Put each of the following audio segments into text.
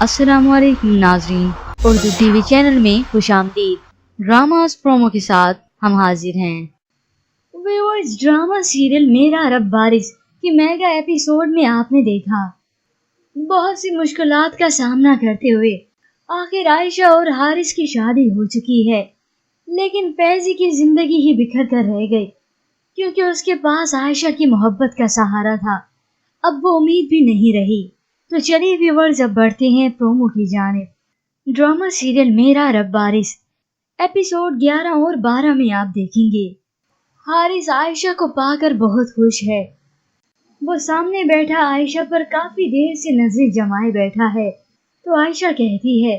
अस्सलाम वालेकुम नाज़रीन, उर्दू टीवी चैनल में खुशामदीद। ड्रामास प्रोमो के साथ हम हाजिर हैं। व्यूअर्स, ड्रामा सीरियल मेरा रब बारिश की मेगा एपिसोड में आपने देखा बहुत सी मुश्किलात का सामना करते हुए आखिर आयशा और हारिस की शादी हो चुकी है, लेकिन फैजी की जिंदगी ही बिखर कर रह गई क्योंकि उसके पास आयशा की मोहब्बत का सहारा था। अब वो उम्मीद भी नहीं रही। तो चलिए व्यूअर्स, अब बढ़ते हैं प्रोमो की जानिब। ड्रामा सीरियल मेरा रब बारिश एपिसोड 11 और 12 में आप देखेंगे हारिस आयशा को पाकर बहुत खुश है। वो सामने बैठा आयशा पर काफी देर से नजरें जमाए बैठा है। तो आयशा कहती है,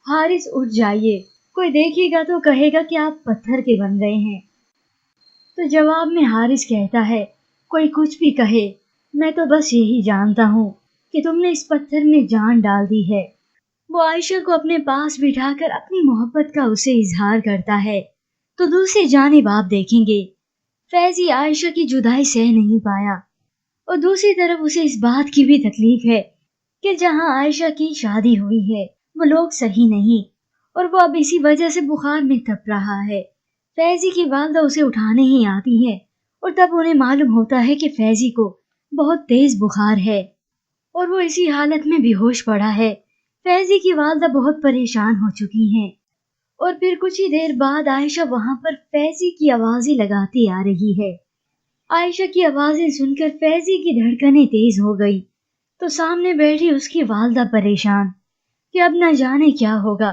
हारिस उठ जाइए, कोई देखेगा तो कहेगा कि आप पत्थर के बन गए हैं। तो जवाब में हारिस कहता है, कोई कुछ भी कहे, मैं तो बस यही जानता हूँ कि तुमने इस पत्थर में जान डाल दी है। वो आयशा को अपने पास बिठाकर अपनी मोहब्बत का उसे इजहार करता है। तो दूसरी जानिब आप देखेंगे फैजी आयशा की जुदाई सह नहीं पाया और दूसरी तरफ उसे इस बात की भी तकलीफ है कि जहां आयशा की शादी हुई है वो लोग सही नहीं और वो अब इसी वजह से बुखार में तप रहा है। फैजी की वालदा उसे उठाने ही आती है और तब उन्हें मालूम होता है कि फैजी को बहुत तेज बुखार है और वो इसी हालत में बेहोश पड़ा है। फैजी की वालदा बहुत परेशान हो चुकी हैं और फिर कुछ ही देर बाद आयशा वहां पर फैजी की आवाजें लगाती आ रही है। आयशा की आवाजें सुनकर फैजी की धड़कनें तेज हो गई। तो सामने बैठी उसकी वालदा परेशान कि अब न जाने क्या होगा।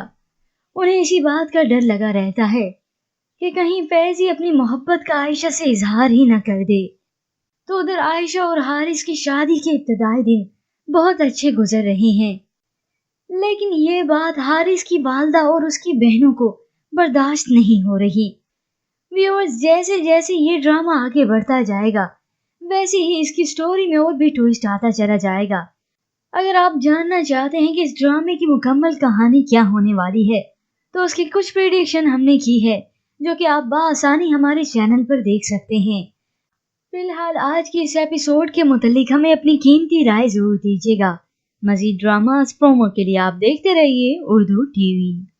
उन्हें इसी बात का डर लगा रहता है कि कहीं फैजी अपनी मोहब्बत का आयशा से इजहार ही न कर दे। तो उधर आयशा और हारिस की शादी के इब्तदाई दिन बहुत अच्छे गुजर रहे हैं, लेकिन ये बात हारिस की वालदा और उसकी बहनों को बर्दाश्त नहीं हो रही। व्यूअर्स, जैसे जैसे ये ड्रामा आगे बढ़ता जाएगा वैसे ही इसकी स्टोरी में और भी ट्विस्ट आता चला जाएगा। अगर आप जानना चाहते हैं कि इस ड्रामे की मुकम्मल कहानी क्या होने वाली है तो उसकी कुछ प्रेडिक्शन हमने की है जो कि आप बआसानी हमारे चैनल पर देख सकते हैं। फिलहाल आज के इस एपिसोड के मुतालिक हमें अपनी कीमती राय जरूर दीजिएगा। मजीद ड्रामास प्रोमो के लिए आप देखते रहिए उर्दू टीवी।